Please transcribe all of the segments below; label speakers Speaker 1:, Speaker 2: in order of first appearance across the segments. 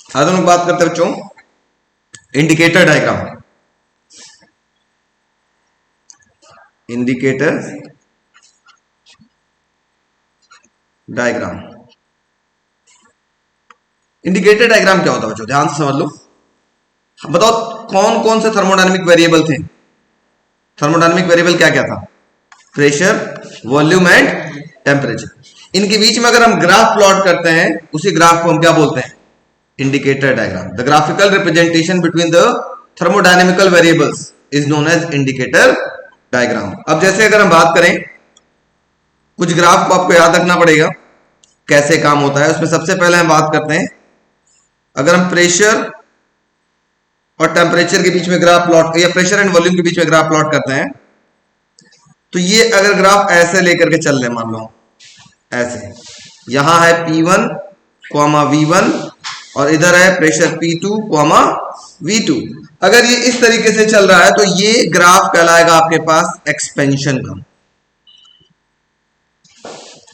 Speaker 1: आज हम लोग बात करते हैं बच्चों indicator diagram. Indicator diagram. Indicator diagram क्या होता है बच्चों, ध्यान से समझ लो। बताओ कौन कौन से थर्मोडायनेमिक वेरिएबल थे। थर्मोडायनेमिक वेरिएबल क्या क्या था? Pressure, volume and temperature. इनके बीच में अगर हम ग्राफ प्लॉट करते हैं, उसी ग्राफ को हम क्या बोलते हैं? Indicator diagram. The graphical representation between the thermodynamical variables is known as indicator diagram. अब जैसे अगर हम बात करें, कुछ ग्राफ को आपको याद रखना पड़ेगा कैसे काम होता है। उसमें सबसे पहले हम बात करते हैं, अगर हम प्रेशर और टेम्परेचर के बीच में ग्राफ प्लॉट या प्रेशर एंड वॉल्यूम के बीच में ग्राफ प्लॉट करते हैं, तो ये अगर ग्राफ ऐसे लेकर के चल रहे, मान लो ऐसे, यहां है P1, V1 और इधर है प्रेशर P2, V2। अगर ये इस तरीके से चल रहा है तो ये ग्राफ कहलाएगा आपके पास एक्सपेंशन का।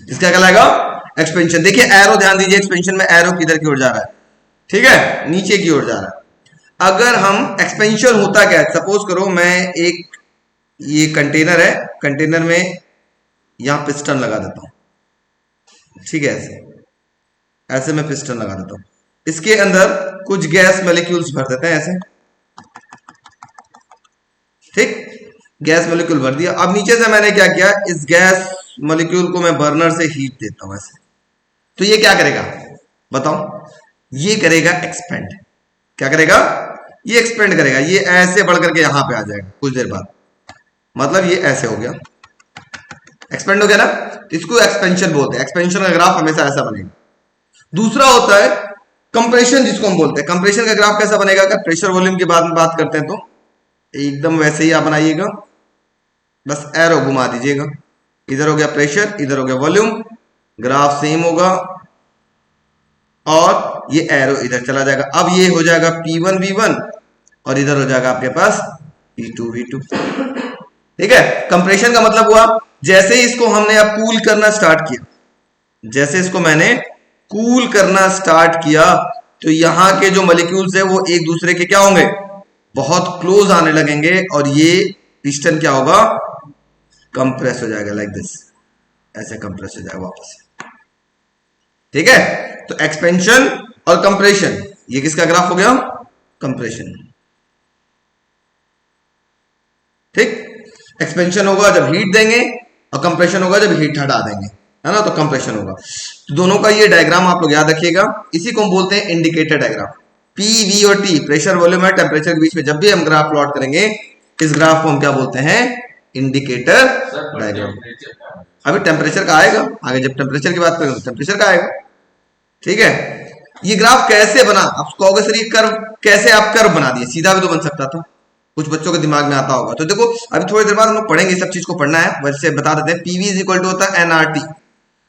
Speaker 1: इसका कहलाएगा एक्सपेंशन। देखिए एरो, ध्यान दीजिए, एक्सपेंशन में एरो किधर की ओर जा रहा है? ठीक है, नीचे की ओर जा रहा है। अगर हम एक्सपेंशन होता क्या है, सपोज करो मैं एक ये कंटेनर है, कंटेनर में यहां पिस्टन लगा देता हूं, ठीक है, ऐसे ऐसे मैं पिस्टन लगा देता हूं, इसके अंदर कुछ गैस मॉलिक्यूल्स भर देते हैं ऐसे, ठीक, गैस मॉलिक्यूल भर दिया। अब नीचे से मैंने क्या किया, इस गैस मॉलिक्यूल को मैं बर्नर से हीट देता हूं ऐसे, तो ये क्या करेगा बताओ? ये करेगा एक्सपेंड। क्या करेगा? ये एक्सपेंड करेगा। ये ऐसे बढ़ करके यहां पे आ जाएगा कुछ देर बाद, मतलब ये ऐसे हो गया, एक्सपेंड हो गया ना, इसको एक्सपेंशन बोलते हैं। एक्सपेंशन का ग्राफ हमेशा ऐसा बनेगा। दूसरा होता है कंप्रेशन, जिसको हम बोलते हैं। कंप्रेशन का ग्राफ कैसा बनेगा? अगर प्रेशर वॉल्यूम की बात करते हैं तो एकदम वैसे ही आप बनाइएगा, बस एरो घुमा दीजिएगा, इधर हो गया प्रेशर, इधर हो गया वॉल्यूम, ग्राफ सेम होगा और ये एरो इधर चला जाएगा। अब ये हो जाएगा P1 V1 और इधर हो जाएगा आपके पास P2 V2। ठीक है, कंप्रेशन का मतलब हुआ जैसे ही इसको हमने अब कूल करना स्टार्ट किया, जैसे इसको मैंने कूल करना स्टार्ट किया, तो यहां के जो मॉलिक्यूल्स है वो एक दूसरे के क्या होंगे? बहुत क्लोज आने लगेंगे और ये पिस्टन क्या होगा? कंप्रेस हो जाएगा, लाइक दिस, ऐसे कंप्रेस हो जाएगा वापस। ठीक है, तो एक्सपेंशन और कंप्रेशन, ये किसका ग्राफ हो गया? कंप्रेशन। ठीक, एक्सपेंशन होगा जब हीट देंगे और कंप्रेशन होगा जब हीट हटा देंगे, है ना, तो कंप्रेशन होगा। तो दोनों का ये डायग्राम आप लोग याद रखिएगा। इसी को हम बोलते हैं इंडिकेटर डायग्राम। P, V और T, प्रेशर, वॉल्यूम और टेम्परेचर के बीच में जब भी हम ग्राफ प्लॉट करेंगे, इस ग्राफ को हम क्या बोलते हैं? Indicator diagram. अभी टेम्परेचर का आएगा आगे, जब टेम्परेचर की बात करेंगे तो टेम्परेचर का आएगा। ठीक है, ये ग्राफ कैसे बना? आप कहोगे सर ये कर्व कैसे आप कर्व बना दिए? सीधा भी तो बन सकता था, कुछ बच्चों के दिमाग में आता होगा। तो देखो अभी थोड़ी देर बाद हम लोग पढ़ेंगे, सब चीज को पढ़ना है, वैसे बता देते हैं। पीवी इज इक्वल टू होता है एनआरटी।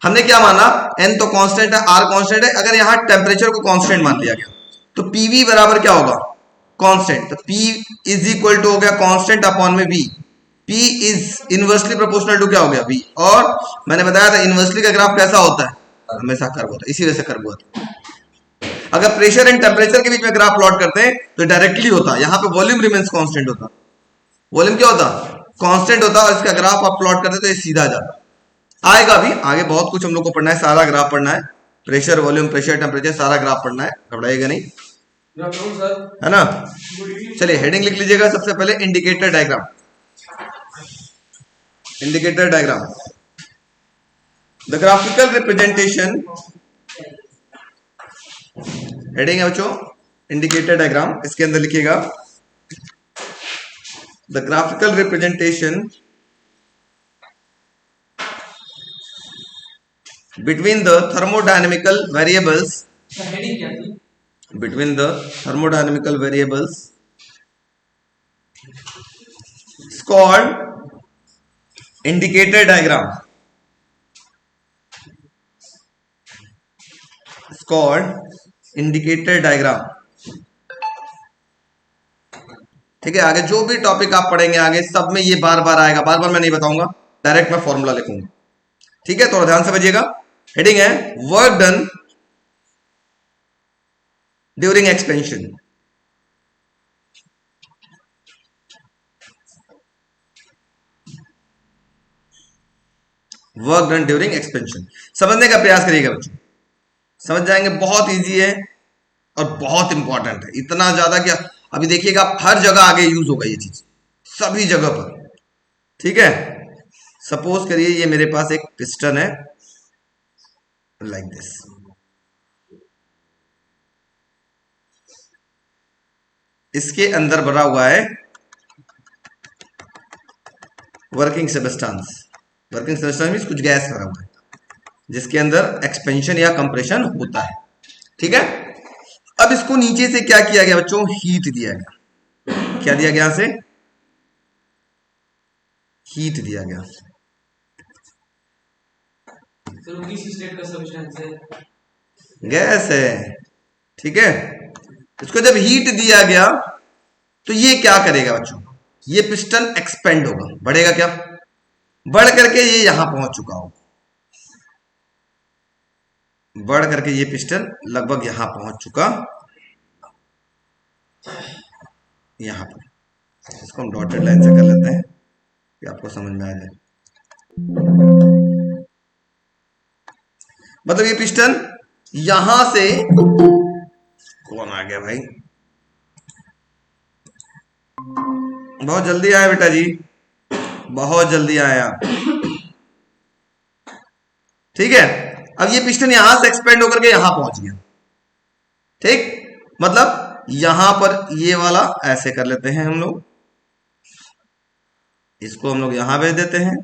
Speaker 1: हमने क्या माना? एन तो कांस्टेंट है, आर कांस्टेंट है। अगर यहाँ टेम्परेचर को कांस्टेंट मान लिया गया तो पीवी बराबर क्या होगा? कांस्टेंट। तो पी इज इक्वल टू हो गया कांस्टेंट अपॉन में V. P is inversely proportional to क्या हो गया? वी। और मैंने बताया था इनवर्सली का ग्राफ कैसा होता है? हमेशा कर्व होता है, इसी वजह से कर्व होता है। अगर प्रेशर एंड टेम्परेचर के बीच में ग्राफ प्लॉट करते हैं तो डायरेक्टली होता, यहाँ पे वॉल्यूम रिमेन्स कांस्टेंट होता। वॉल्यूम क्या होता? कांस्टेंट होता। और इसका ग्राफ आप प्लॉट करते तो ये सीधा जाता। आएगा भी आगे, बहुत कुछ हम लोग को पढ़ना है, सारा ग्राफ पढ़ना है, प्रेशर, वॉल्यूम, प्रेशर, टेम्परेचर, सारा ग्राफ पढ़ना है, घबराइएगा नहीं, है ना। चलिए हेडिंग लिख लीजिएगा सबसे पहले, indicator diagram. Indicator diagram, the graphical representation, heading है बच्चों इंडिकेटर डायग्राम। इसके अंदर लिखिएगा the graphical representation between the thermodynamical variables, between the thermodynamical variables called indicator diagram, called indicator diagram. ठीक है, आगे जो भी टॉपिक आप पढ़ेंगे आगे सब में ये बार बार आएगा, बार बार मैं नहीं बताऊंगा, डायरेक्ट मैं फॉर्मूला लिखूंगा। ठीक है, थोड़ा ध्यान समझिएगा। हेडिंग है work done during expansion. Work done during expansion, समझने का प्रयास करिएगा बच्चों, समझ जाएंगे। बहुत इजी है और बहुत इंपॉर्टेंट है, इतना ज्यादा क्या, अभी देखिएगा हर जगह आगे यूज होगा ये चीज, सभी जगह पर। ठीक है, सपोज करिए ये मेरे पास एक पिस्टन है लाइक दिस, इसके अंदर भरा हुआ है working substance. Working substance means कुछ गैस भरा हुआ है जिसके अंदर एक्सपेंशन या कंप्रेशन होता है। ठीक है, अब इसको नीचे से क्या किया गया बच्चों, हीट दिया गया। क्या दिया गया, से हीट दिया गया।
Speaker 2: तो किस स्टेट का सब्सटेंस है,
Speaker 1: गैस है। ठीक है, इसको जब हीट दिया गया तो ये क्या करेगा बच्चों, ये पिस्टन एक्सपेंड होगा, बढ़ेगा क्या, बढ़ करके ये यहां पहुंच चुका होगा, बढ़ करके ये पिस्टन लगभग यहां पहुंच चुका, यहां पर। इसको हम डॉटेड लाइन से कर लेते हैं कि आपको समझ में आ जाए। मतलब ये पिस्टन यहां से, कौन आ गया भाई, बहुत जल्दी आया बेटा जी, बहुत जल्दी आया। ठीक है, अब ये पिस्टन यहां से एक्सपेंड होकर के यहां पहुंच गया। ठीक, मतलब यहां पर ये वाला ऐसे कर लेते हैं हम लोग, इसको हम लोग यहां भेज देते हैं,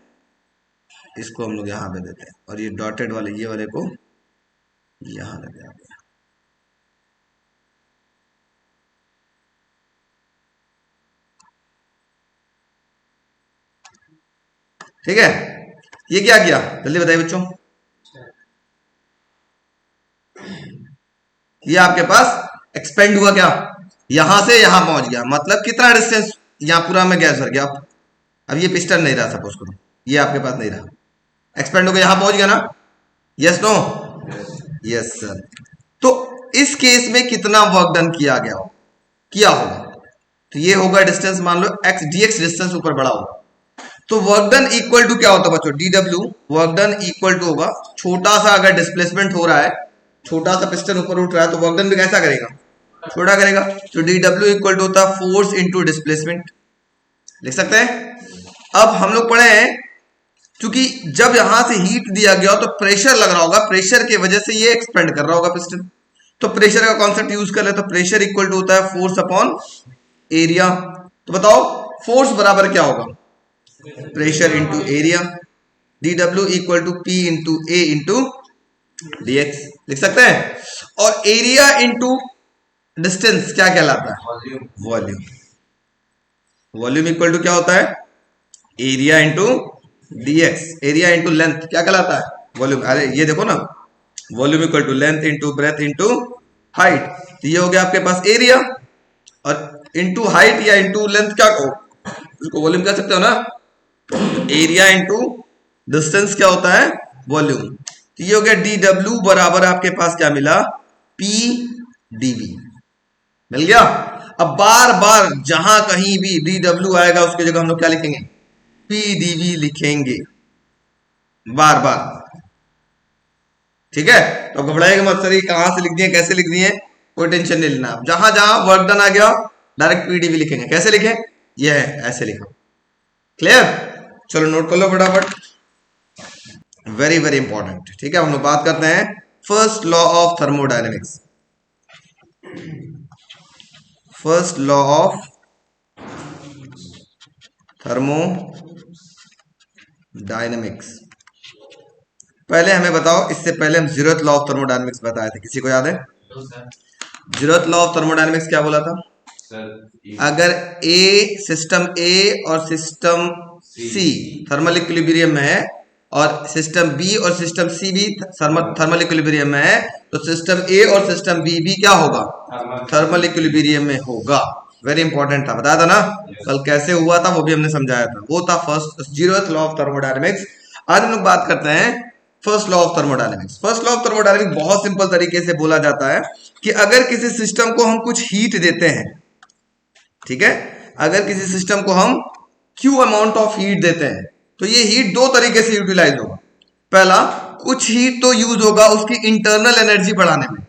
Speaker 1: इसको हम लोग यहां भेज देते हैं, और ये डॉटेड वाले ये वाले को यहां लगा दिया। ठीक है, ये क्या किया जल्दी बताइए बच्चों, ये आपके पास एक्सपेंड हुआ क्या, यहां से यहां पहुंच गया। मतलब कितना डिस्टेंस, यहां पूरा में गैस भर गया। अब ये पिस्टन नहीं रहा, सपोज करो ये आपके पास नहीं रहा, एक्सपेंड होकर यहां पहुंच गया ना, यस नो, यस सर। तो इस केस में कितना वर्क डन किया गया हो, किया होगा, तो ये होगा डिस्टेंस, मान लो एक्स dx डिस्टेंस ऊपर बढ़ा होगा, तो वर्क डन इक्वल टू क्या होता है बच्चों, dw। Work done equal to होगा, छोटा सा अगर डिस्प्लेसमेंट हो रहा है, छोटा सा पिस्टन ऊपर उठ रहा है, तो वर्क डन भी कैसा करेगा, छोटा करेगा। तो dw इक्वल टू होता है फोर्स इंटू डिस्प्लेसमेंट, लिख सकते हैं। अब हम लोग पढ़े हैं, क्योंकि जब यहां से हीट दिया गया तो प्रेशर लग रहा होगा, प्रेशर की वजह से ये एक्सपेंड कर रहा होगा पिस्टन, तो प्रेशर का कॉन्सेप्ट यूज कर ले, तो प्रेशर इक्वल टू होता है फोर्स अपॉन एरिया। तो बताओ फोर्स बराबर क्या होगा, pressure into area, dw equal to p into a into dx, लिख सकते हैं। और एरिया इंटू डिस्टेंस क्या कहलाता है, वॉल्यूम। वॉल्यूम इक्वल टू क्या होता है, area into dx, area into length क्या कहलाता है, वॉल्यूम। अरे ये देखो ना, volume equal to length into breadth into height, तो ये हो गया आपके पास एरिया, और इंटू हाइट या इंटू लेंथ क्या कहो, उसको वॉल्यूम कह सकते हो ना। एरिया इंटू डिस्टेंस क्या होता है, वॉल्यूम। तो ये हो गया dw बराबर आपके पास क्या मिला, p dv मिल गया। अब बार बार जहां कहीं भी dw आएगा उसकी जगह हम लोग क्या लिखेंगे, p dv लिखेंगे बार बार। ठीक है, तो घबराएगा मत सर, कहां से लिख दिए कैसे लिख दिए, कोई टेंशन नहीं लेना। जहां जहां वर्क डन आ गया डायरेक्ट p dv लिखेंगे। कैसे लिखें, ये है ऐसे लिखो, क्लियर। चलो नोट कर लो फटाफट, वेरी वेरी इंपॉर्टेंट। ठीक है, हम लोग बात करते हैं first law of thermodynamics. First law of thermodynamics. पहले हमें बताओ, इससे पहले हम जीरोथ लॉ ऑफ थर्मोडायनेमिक्स बताए थे, किसी को याद है, जीरोथ लॉ ऑफ थर्मोडायनेमिक्स क्या बोला था, अगर ए सिस्टम ए और सिस्टम सी थर्मल इक्विलिब्रियम में है, और सिस्टम बी और सिस्टम सी भी थर्मल इक्विलिब्रियम में है, तो सिस्टम ए और सिस्टम बी भी क्या होगा, थर्मल इक्विलिब्रियम में होगा। वेरी इंपॉर्टेंट था, बताया था ना कल, कैसे हुआ था वो भी हमने समझाया था, वो था first zeroth law of thermodynamics. आज हम लोग बात करते हैं first law of thermodynamics. First law of thermodynamics बहुत सिंपल तरीके से बोला जाता है कि अगर किसी सिस्टम को हम कुछ हीट देते हैं, ठीक है, अगर किसी सिस्टम को हम क्यू अमाउंट ऑफ हीट देते हैं तो ये हीट दो तरीके से यूटिलाइज होगा। पहला, कुछ हीट तो यूज होगा उसकी इंटरनल एनर्जी बढ़ाने में।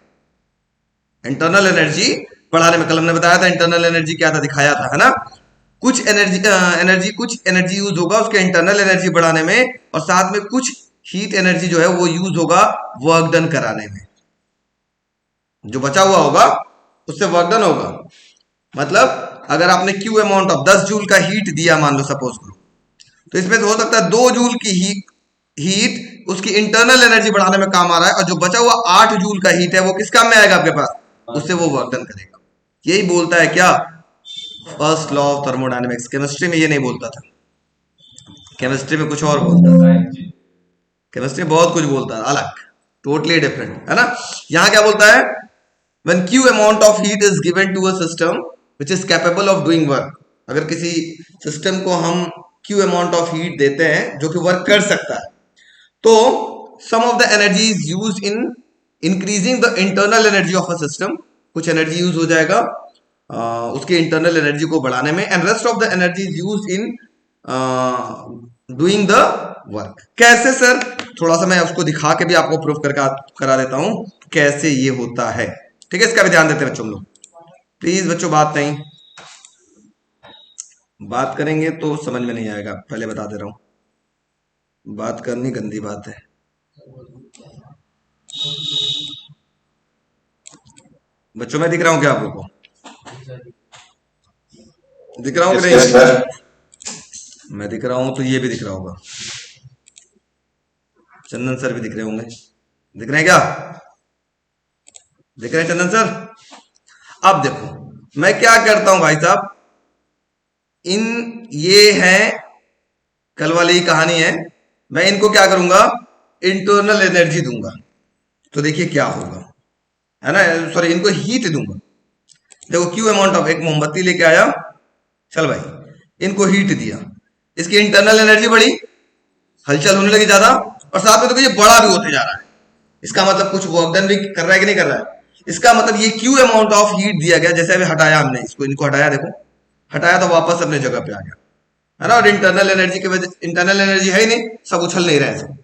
Speaker 1: इंटरनल एनर्जी बढ़ाने में कल हमने बताया था इंटरनल एनर्जी क्या था, दिखाया था, है ना। कुछ कुछ एनर्जी यूज होगा उसके इंटरनल एनर्जी बढ़ाने में, और साथ में कुछ हीट एनर्जी जो है वो यूज होगा वर्क डन कराने में। जो बचा हुआ होगा उससे वर्क डन होगा। मतलब अगर आपने क्यू अमाउंट ऑफ 10 जूल का हीट दिया, मान लो सपोज करो, तो इसमें से हो सकता है 2 जूल की हीट उसकी इंटरनल एनर्जी बढ़ाने में काम आ रहा है, और जो बचा हुआ 8 जूल का हीट है वो किस काम में आएगा आपके पास, उससे वो वर्क डन करेगा। यही बोलता है क्या first law of thermodynamics. Chemistry में ये नहीं बोलता था, केमिस्ट्री में कुछ और बोलता था, केमिस्ट्री बहुत कुछ बोलता है अलग, टोटली डिफरेंट, है ना। यहां क्या बोलता है, when q amount of heat is given to a system which is capable of doing work, अगर किसी सिस्टम को हम q amount of heat देते हैं जो कि वर्क कर सकता है, तो some of the energy is used in increasing the internal energy of a system, कुछ एनर्जी यूज हो जाएगा उसके इंटरनल एनर्जी को बढ़ाने में, and rest of the energy is use in doing the work. कैसे सर, थोड़ा सा मैं उसको दिखा के भी आपको प्रूफ करा देता हूं कैसे ये होता है, ठीक है। इसका भी ध्यान देते हैं बच्चों लोग, प्लीज बच्चों बात नहीं, बात करेंगे तो समझ में नहीं आएगा, पहले बता दे रहा हूं, बात करनी गंदी बात है। बच्चों मैं दिख रहा हूं क्या आप लोग को, दिख रहा हूं कि नहीं? मैं दिख रहा हूं तो ये भी दिख रहा होगा, चंदन सर भी दिख रहे होंगे, दिख रहे हैं क्या, दिख रहे हैं चंदन सर? अब देखो मैं क्या करता हूं भाई साहब, इन ये है कल वाली ही कहानी है, मैं इनको क्या करूंगा, इंटरनल एनर्जी दूंगा, तो देखिए क्या होगा, है ना, सॉरी इनको हीट दूंगा। देखो क्यू अमाउंट ऑफ, एक मोमबत्ती लेके आया, चल भाई, इनको हीट दिया, इसकी इंटरनल एनर्जी बढ़ी, हलचल होने लगी ज्यादा, और साथ में तो ये बड़ा भी होते जा रहा है, इसका मतलब कुछ वर्क डन भी कर रहा है कि नहीं कर रहा है। इसका मतलब ये क्यू अमाउंट ऑफ हीट दिया गया, जैसे अभी हटाया हमने इसको, इनको हटाया, देखो हटाया तो वापस अपने जगह पे आ गया, है ना, और इंटरनल एनर्जी की वजह, इंटरनल एनर्जी है ही नहीं, सब उछल नहीं रहे सब।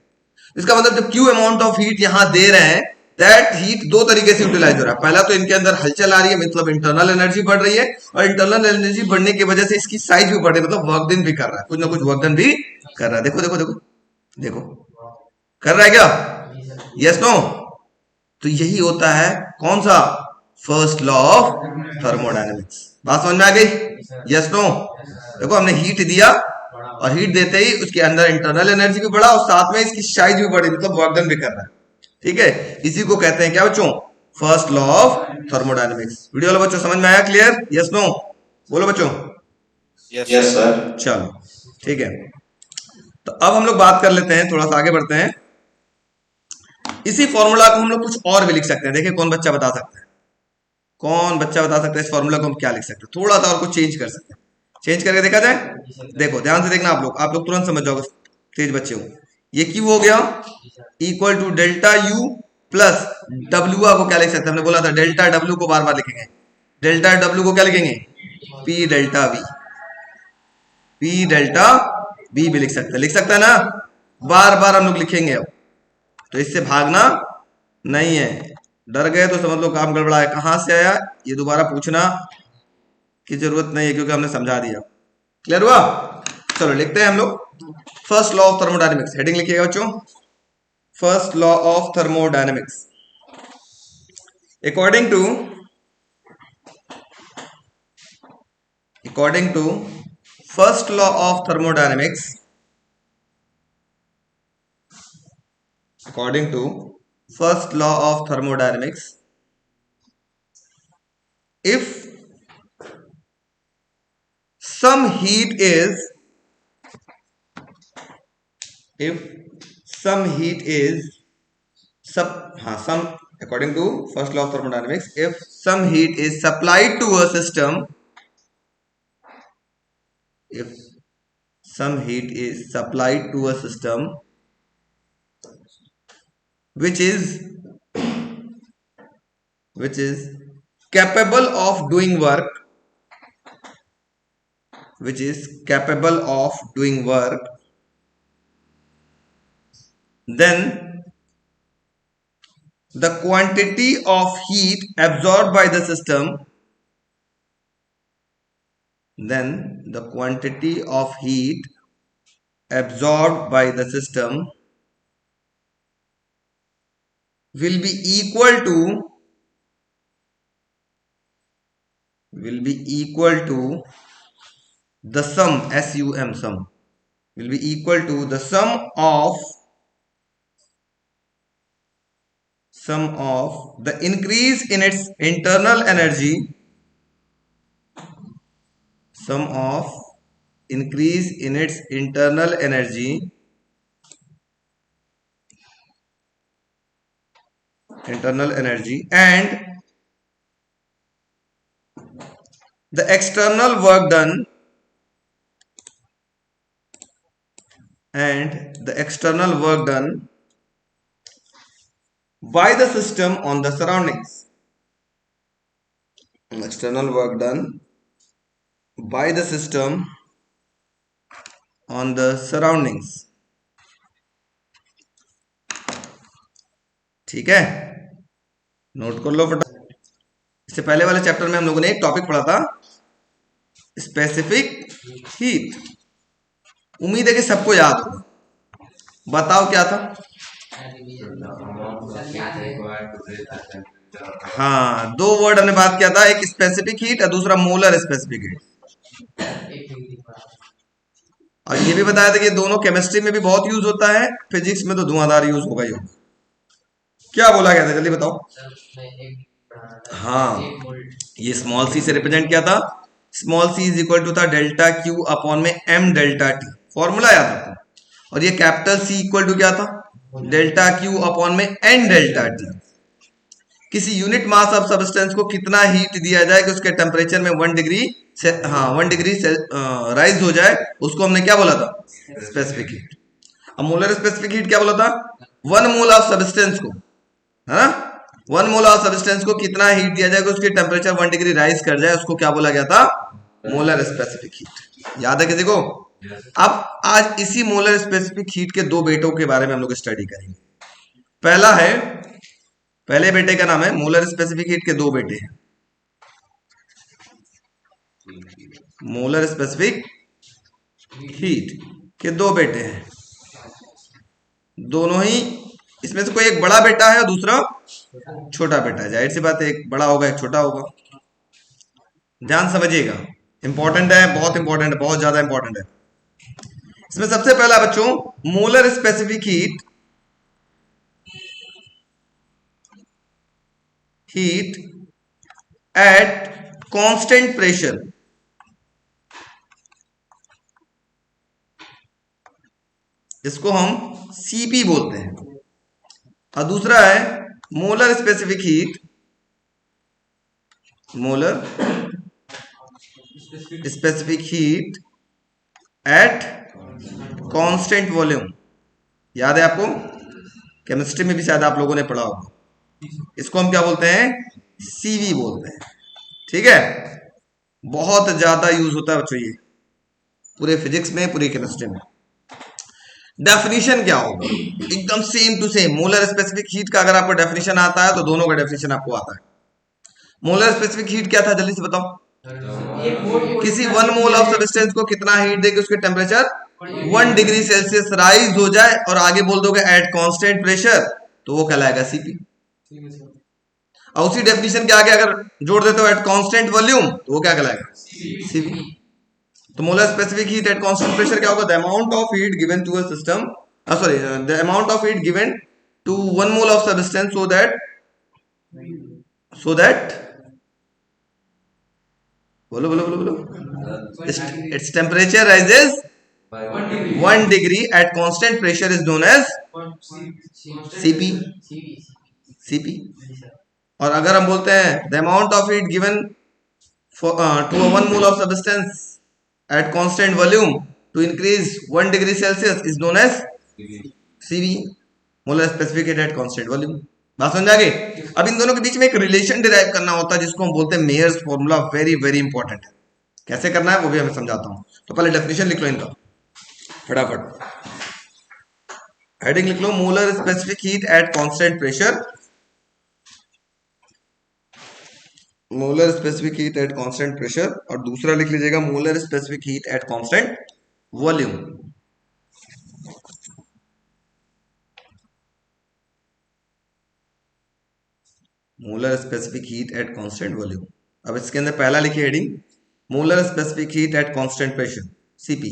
Speaker 1: इसका मतलब जब क्यू अमाउंट ऑफ हीट यहां दे रहे हैं, दैट हीट दो तरीके से यूटिलाइज हो रहा है। पहला तो इनके अंदर हलचल आ रही है, मतलब इंटरनल एनर्जी बढ़ रही है, और इंटरनल एनर्जी बढ़ने की वजह से इसकी साइज भी बढ़ रही है, मतलब वर्क डन भी कर रहा है, कुछ ना कुछ वर्क डन भी कर रहा है। देखो देखो देखो देखो, कर रहा है क्या, यस नो? तो यही होता है कौन सा, फर्स्ट लॉ ऑफ थर्मोडायनेमिक्स। बात समझ में आ गई, यस नो? देखो हमने हीट दिया, और हीट देते ही उसके अंदर इंटरनल एनर्जी भी बढ़ा, और साथ में इसकी साइज भी बढ़ी, मतलब वर्क डन भी कर रहा है, ठीक है। इसी को कहते हैं क्या बच्चों, first law of thermodynamics. Video वाला बच्चों समझ में आया, क्लियर, यस नो? बोलो बच्चों,
Speaker 3: यस सर।
Speaker 1: चलो ठीक है। तो अब हम लोग बात कर लेते हैं, थोड़ा सा आगे बढ़ते हैं। इसी फॉर्मूला को हम लोग कुछ और भी लिख सकते हैं, देखिए कौन बच्चा बता सकता है, कौन बच्चा बता सकता है इस फॉर्मूला को हम क्या लिख सकते हैं, थोड़ा सा और कुछ चेंज कर सकते हैं, चेंज करके देखा जाए। देखो ध्यान से देखना, आप लोग तुरंत समझ जाओगे, तेज बच्चे हो। ये क्यू हो गया equal to delta U plus W को क्या लिख सकते हैं, हमने बोला था डेल्टा डब्ल्यू को बार बार लिखेंगे, डेल्टा डब्ल्यू को क्या लिखेंगे, P delta we, P delta we भी लिख सकते हैं ना, बार बार हम लोग लिखेंगे। अब तो इससे भागना नहीं है, डर गए तो समझ लो काम गड़बड़ा है, कहां से आया ये दोबारा पूछना की जरूरत नहीं है, क्योंकि हमने समझा दिया। क्लियर हुआ? चलो लिखते हैं हम लोग first law of thermodynamics, heading लिखिएगा बच्चों, first law of thermodynamics. according to first law of thermodynamics, according to first law of thermodynamics, if some heat is according to first law of thermodynamics, if some heat is supplied to a system, if some heat is supplied to a system which is capable of doing work, which is capable of doing work, then the quantity of heat absorbed by the system, then the quantity of heat absorbed by the system will be equal to the sum, sum will be equal to the sum of the increase in its internal energy, sum of increase in its internal energy and the external work done by the system on the surroundings. External work done by the system on the surroundings. ठीक है, note कर लो फटाफट। इससे पहले वाले chapter में हम लोगों ने एक टॉपिक पढ़ा था, स्पेसिफिक हीट। उम्मीद है कि सबको याद होगा। बताओ क्या था? हाँ, दो वर्ड हमने बात किया था, एक स्पेसिफिक हीट और दूसरा मोलर स्पेसिफिक हीट। और ये भी बताया था कि दोनों केमिस्ट्री में भी बहुत यूज होता है, फिजिक्स में तो धुआंधार यूज होगा ही होगा। क्या बोला गया था, जल्दी बताओ। हाँ, ये स्मॉल सी से रिप्रेजेंट किया था। Small C is equal to था डेल्टा क्यू अपॉन में एम डेल्टा टी, फॉर्मूला याद रखो। और ये कैपिटल सी इक्वल टू क्या था, डेल्टा क्यू अपॉन में एन डेल्टा टी। किसी यूनिट मास ऑफ सब्सटेंस को कितना हीट दिया जाए कि उसके टेम्परेचर में 1 डिग्री से 1 डिग्री से राइज हो जाए, उसको हमने क्या बोला था, स्पेसिफिक हीट। अब मोलर स्पेसिफिक हीट क्या बोला था, 1 मोल ऑफ सब्सटेंस को, है ना, 1 मोल ऑफ सब्सटेंस को कितना हीट दिया जाए कि उसकी टेम्परेचर 1 डिग्री राइज कर जाए, उसको क्या बोला गया था, मोलर स्पेसिफिक हीट। याद है किसी को? अब आज इसी मोलर स्पेसिफिक हीट के दो बेटों के बारे में हम लोग स्टडी करेंगे। पहला है, पहले बेटे का नाम है, मोलर स्पेसिफिक हीट के दो बेटे हैं। मोलर स्पेसिफिक हीट के दो बेटे हैं, दोनों ही, इसमें से कोई एक बड़ा बेटा है और दूसरा छोटा बेटा है। जाहिर सी बात है, एक बड़ा होगा एक छोटा होगा। ध्यान समझिएगा, इंपॉर्टेंट है, बहुत इंपॉर्टेंट है, बहुत ज्यादा इंपॉर्टेंट है। इसमें सबसे पहला बच्चों, molar specific heat at constant pressure, इसको हम सीपी बोलते हैं। और दूसरा है molar specific heat, molar specific heat at constant volume. याद है आपको, केमिस्ट्री में भी शायद आप लोगों ने पढ़ा होगा। इसको हम क्या बोलते हैं, सीवी बोलते हैं। ठीक है, बहुत ज्यादा यूज होता है बच्चों ये, पूरे फिजिक्स में, पूरी केमिस्ट्री में। डेफिनेशन क्या होगा, एकदम same to same. Molar specific heat का अगर आपको डेफिनेशन आता है तो दोनों का डेफिनेशन आपको आता है। मोलर स्पेसिफिक हीट क्या था, जल्दी से बताओ। किसी 1 मोल ऑफ सब्सटेंस को कितना हीट देके उसके टेम्परेचर 1 डिग्री सेल्सियस राइज हो जाए, और आगे बोल दोगे एट कांस्टेंट प्रेशर, तो वो कहलाएगा सीपी। और उसी डेफिनेशन के आगे अगर जोड़ देते हो एट कांस्टेंट वॉल्यूम, तो वो क्या कहलाएगा, सीवी। तो molar specific heat at constant pressure क्या होगा, the amount of heat given to a system, sorry, the amount of heat given to 1 mole of substance so that बोलो बोलो बोलो बोलो, its temperature rises by 1 degree at constant pressure is known as CP। और अगर हम बोलते हैं the amount of heat given to a 1 mole of substance at constant volume to increase 1 degree Celsius is known as CV। Molar specific heat at constant volume. बात समझ आ गई। अब इन दोनों के बीच में एक रिलेशन डिराइव करना होता है जिसको हम बोलते हैं Mayer's formula. Very very important है, कैसे करना है वो भी हमें समझाता हूं। तो पहले डेफिनेशन लिख लो इनका फटाफट। हेडिंग लिख लो molar specific heat at constant pressure, molar specific heat at constant pressure, और दूसरा लिख लीजिएगा molar specific heat at constant volume. Molar specific heat at constant volume. अब इसके अंदर पहला लिखिए heading molar specific heat at constant pressure, CP.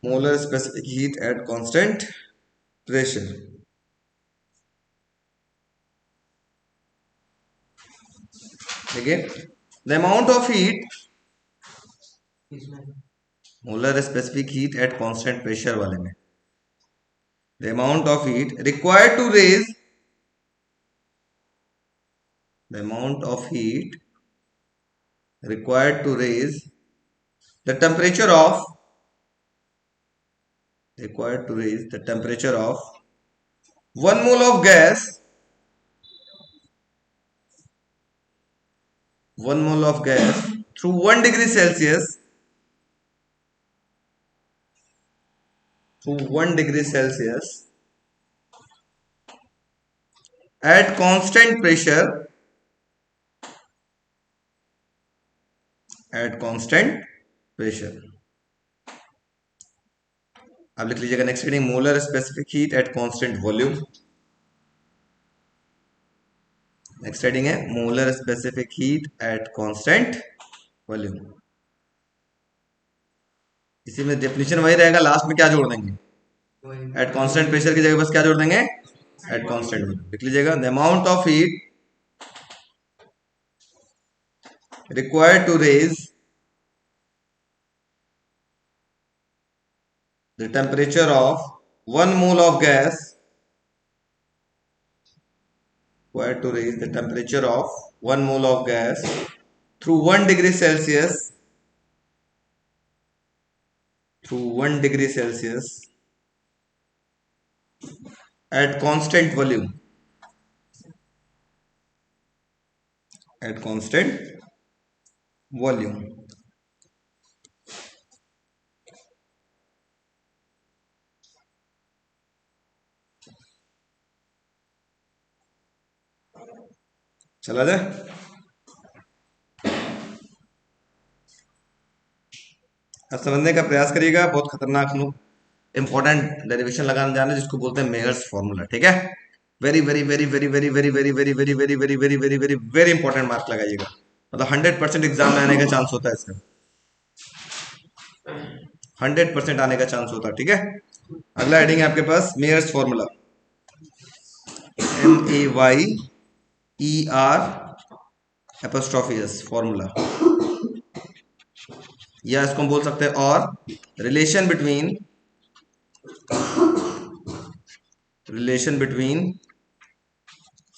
Speaker 1: Molar specific heat at constant pressure. देखिए the amount of heat, molar specific heat at constant pressure वाले में, the amount of heat required to raise, the amount of heat required to raise the temperature of, required to raise the temperature of 1 mole of gas, 1 mole of gas through 1 degree Celsius, through 1 degree Celsius at constant pressure, at constant pressure। अब लिख लीजिएगा next heading molar specific heat at constant volume. Next heading है molar specific heat at constant volume. इसी में definition वही रहेगा, last में क्या जोड़ देंगे, एट कांस्टेंट प्रेशर की जगह बस क्या जोड़ देंगे, एट कांस्टेंट वॉल्यूम। लिख लीजिएगा the amount of heat required to raise the temperature of 1 mole of gas, required to raise the temperature of 1 mole of gas through 1 degree Celsius, through 1 degree Celsius at constant volume, at constant volume। चला जाए। अब समझने का प्रयास करिएगा, बहुत खतरनाक important derivation लगाने जाना जिसको बोलते हैं मेयर्स फॉर्मूला। ठीक है, very very very very very very very very very very very very very very very important mark लगाइएगा, मतलब 100% एग्जाम में आने का चांस होता है इसका, 100% आने का चांस होता है। ठीक है, अगला हेडिंग है आपके पास मेयर्स फॉर्मूला, MEYER फॉर्मूला, या इसको हम बोल सकते हैं और relation between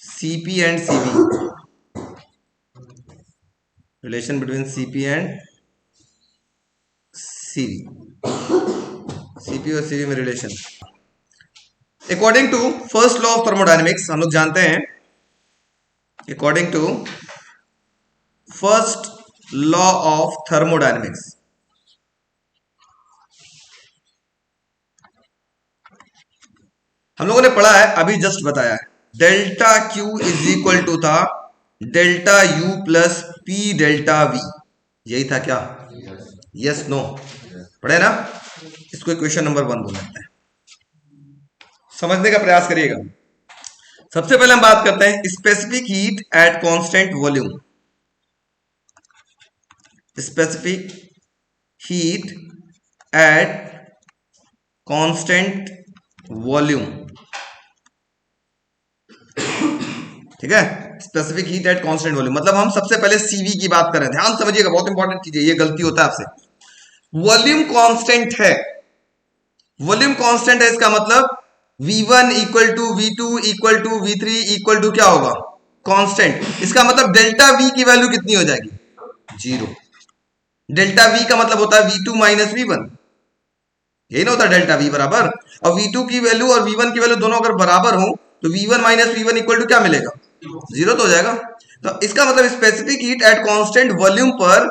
Speaker 1: CP and CV, relation between CP and CV, CP और CV में relation. According to first law of thermodynamics, हम लोग जानते हैं according to first law of thermodynamics, हम लोगों ने पढ़ा है, अभी जस्ट बताया है, delta Q is equal to था delta U plus P delta V, यही था क्या? यस नो, पढ़े ना? इसको इक्वेशन नंबर 1 बोलते हैं। समझने का प्रयास करिएगा। सबसे पहले हम बात करते हैं specific heat at constant volume, specific heat at constant volume. ठीक है, specific heat at constant volume मतलब हम सबसे पहले CV की बात कर रहे हैं। ध्यान समझिएगा, बहुत इंपॉर्टेंट चीज है, ये गलती होता है आपसे। वॉल्यूम कांस्टेंट है, वॉल्यूम कांस्टेंट है, इसका मतलब V1 equal to V2 equal to V3 equal to क्या होगा? कांस्टेंट। इसका मतलब डेल्टा V की वैल्यू कितनी हो जाएगी? 0। डेल्टा V का मतलब होता है V2 माइनस V1, यही ना होता है डेल्टा वी बराबर। और V2 की वैल्यू और V1 की वैल्यू दोनों अगर बराबर हो तो V1 minus V1 equal to क्या मिलेगा, जीरो तो हो जाएगा। तो इसका मतलब specific heat at constant volume पर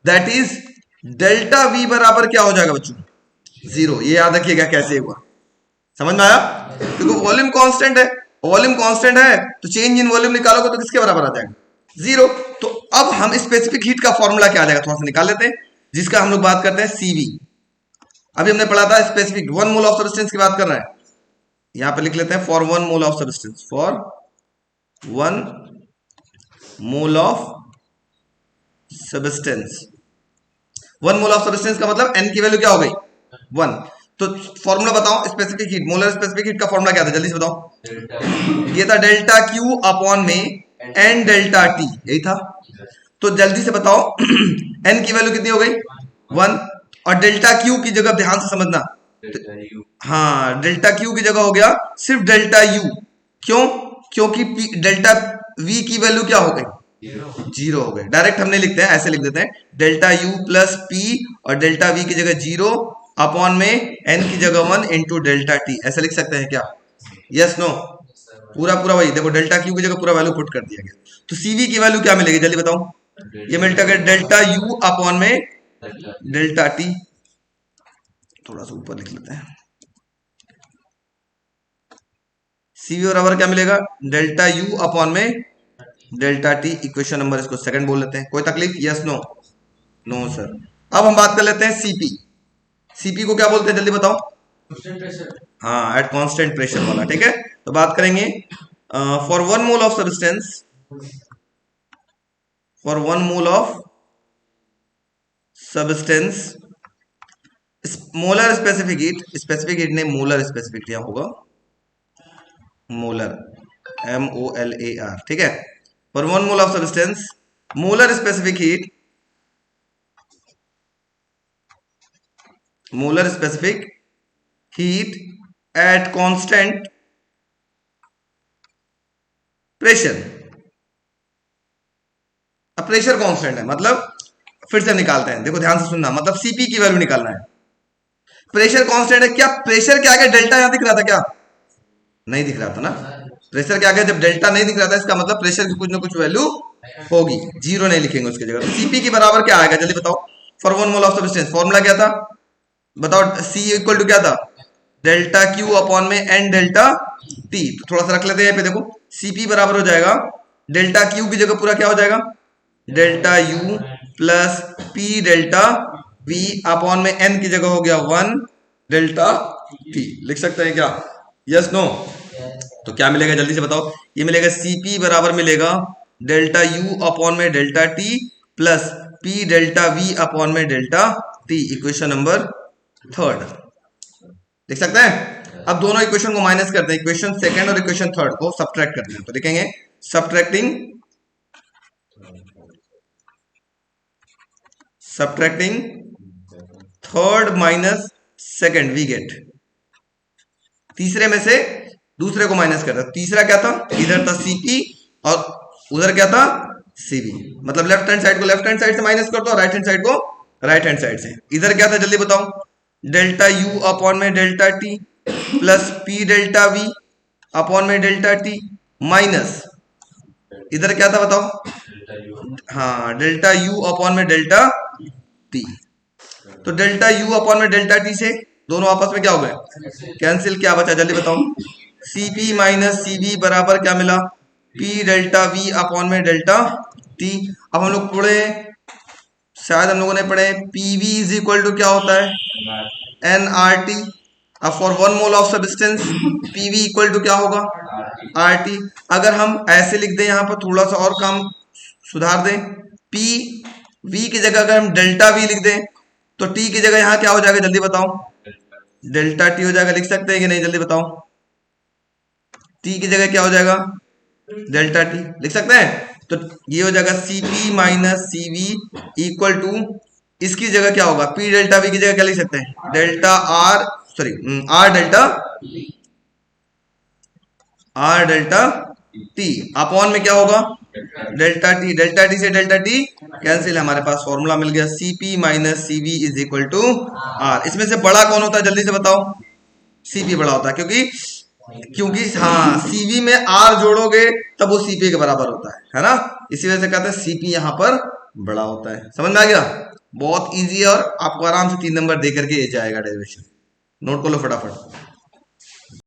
Speaker 1: दैट इज डेल्टा V बराबर क्या हो जाएगा बच्चों, जीरो। ये याद रखिएगा कैसे हुआ, समझ में आया? क्योंकि वॉल्यूम कांस्टेंट है, वॉल्यूम कांस्टेंट है तो चेंज इन वॉल्यूम निकालोगे तो किसके बराबर आ जाएगा, जीरो। तो अब हम स्पेसिफिक हीट का फॉर्मूला क्या आ जाएगा थोड़ा सा निकाल लेते हैं, जिसका हम लोग बात करते हैं CV। अभी हमने पढ़ा था स्पेसिफिक 1 मोल ऑफ सब्सटेंस की बात कर रहे हैं, यहां पे लिख लेते हैं for 1 mole of substance, for 1 mole of substance. 1 mole of substance का मतलब n की वैल्यू क्या हो गई, 1। तो फॉर्मूला बताओ specific heat, molar specific heat का फॉर्मूला क्या था, जल्दी से बताओ। ये था डेल्टा Q अपॉन में n डेल्टा T, यही था। तो जल्दी से बताओ n की वैल्यू कितनी हो गई, 1, और डेल्टा Q की जगह ध्यान से समझना, हाँ डेल्टा Q की जगह हो गया सिर्फ डेल्टा U। क्यों? क्योंकि डेल्टा V की वैल्यू क्या हो गई, जीरो हो गए। डायरेक्ट हम नहीं लिखते हैं, ऐसे लिख देते हैं डेल्टा U प्लस P और डेल्टा V की जगह जीरो अपॉन में n की जगह 1 इंटू डेल्टा T, ऐसे लिख सकते हैं क्या, यस नो? पूरा पूरा वही देखो, डेल्टा Q की जगह पूरा वैल्यू पुट कर दिया गया। तो CV की वैल्यू क्या मिलेगी जल्दी बताओ, ये मिलता है डेल्टा U अपॉन में डेल्टा T। थोड़ा सा ऊपर लिख लेते हैं, CV बराबर क्या मिलेगा, डेल्टा U अपॉन में डेल्टा T। इक्वेशन नंबर इसको सेकंड बोल लेते हैं, कोई तकलीफ, यस नो? No sir. अब हम बात कर लेते हैं CP। CP को क्या बोलते हैं जल्दी बताओ, हाँ एट कांस्टेंट प्रेशर वाला, ठीक है। तो बात करेंगे for 1 mole of substance, for 1 mole of substance molar specific heat ने मोलर स्पेसिफिक लिया होगा, मोलर MOLAR, ठीक है। For 1 mole of substance molar specific heat, molar specific heat at constant pressure. अब प्रेशर कांस्टेंट है मतलब, फिर से निकालते हैं, देखो ध्यान से सुनना, मतलब CP की वैल्यू निकालना है। प्रेशर कांस्टेंट है, क्या प्रेशर के आगे डेल्टा यहां दिख रहा था क्या, नहीं दिख रहा था ना। प्रेशर के आगे जब डेल्टा नहीं दिख रहा था इसका मतलब प्रेशर की कुछ ना कुछ वैल्यू होगी, जीरो नहीं लिखेंगे उसकी जगह। तो CP के बराबर क्या आएगा जल्दी बताओ, for 1 mole of substance formula क्या था बताओ, C इक्वल टू क्या था, डेल्टा Q अपॉन में n डेल्टा T। तो थोड़ा सा रख लेते हैं यहाँ पे, देखो CP बराबर हो जाएगा डेल्टा Q की जगह पूरा क्या हो जाएगा, delta U plus P delta V upon में n की जगह हो गया 1 डेल्टा T, लिख सकते हैं क्या, यस नो? तो क्या मिलेगा जल्दी से बताओ, ये मिलेगा CP बराबर मिलेगा डेल्टा U अपॉन में delta T plus P delta V upon में delta T। Equation number third लिख सकते हैं। अब दोनों इक्वेशन को माइनस करते हैं, इक्वेशन सेकंड और इक्वेशन थर्ड को सब्ट्रैक्ट करते हैं। तो लिखेंगे subtracting third minus second we get, तीसरे में से दूसरे को माइनस करता। तीसरा क्या था, इधर था CP और उधर क्या था CV, मतलब लेफ्ट हैंड साइड को लेफ्ट हैंड साइड से माइनस कर दो, राइट हैंड साइड को राइट हैंड साइड से। इधर क्या था जल्दी बताओ, डेल्टा U अपॉन में delta T plus P delta V upon में डेल्टा T माइनस इधर क्या था बताओ, हाँ डेल्टा U अपॉन में डेल्टा T। तो डेल्टा U अपॉन में डेल्टा T से दोनों आपस में क्या हो गए, कैंसिल। क्या बचा जल्दी बताओ, CP माइनस CV बराबर क्या मिला, P डेल्टा V अपॉन में डेल्टा T। अब हम लोग पढ़े, शायद हम लोगों ने पढ़े PV इज इक्वल टू क्या होता है, nRT। अब for 1 mole of substance PV equal to क्या होगा, RT। अगर हम ऐसे लिख दें, यहाँ पर थोड़ा सा और काम सुधार दें, PV की जगह अगर हम डेल्टा V लिख दें तो T की जगह यहाँ क्या हो जाएगा जल्दी बताओ, डेल्टा T हो जाएगा। लिख सकते हैं कि नहीं जल्दी बताओ, T की जगह क्या हो जाएगा, डेल्टा T, लिख सकते हैं। तो ये हो जाएगा CP minus CV equal to, इसकी जगह क्या होगा, P डेल्टा V की जगह क्या लिख सकते हैं, delta R delta T upon में क्या होगा, डेल्टा टी से डेल्टा टी कैंसिल, हमारे पास फॉर्मूला मिल गया Cp minus Cv is equal to R. इसमें से बड़ा कौन होता है जल्दी से बताओ? Cp बड़ा होता है, क्योंकि हाँ Cv में R जोड़ोगे तब वो Cp के बराबर होता है ना, इसी वजह से कहते हैं Cp यहाँ पर बड़ा होता है। समझ में आ गया? बहुत इजी है और आपको आराम से 3 नंबर दे करके ये जाएगा डेरिवेशन। नोट कर लो फटाफट।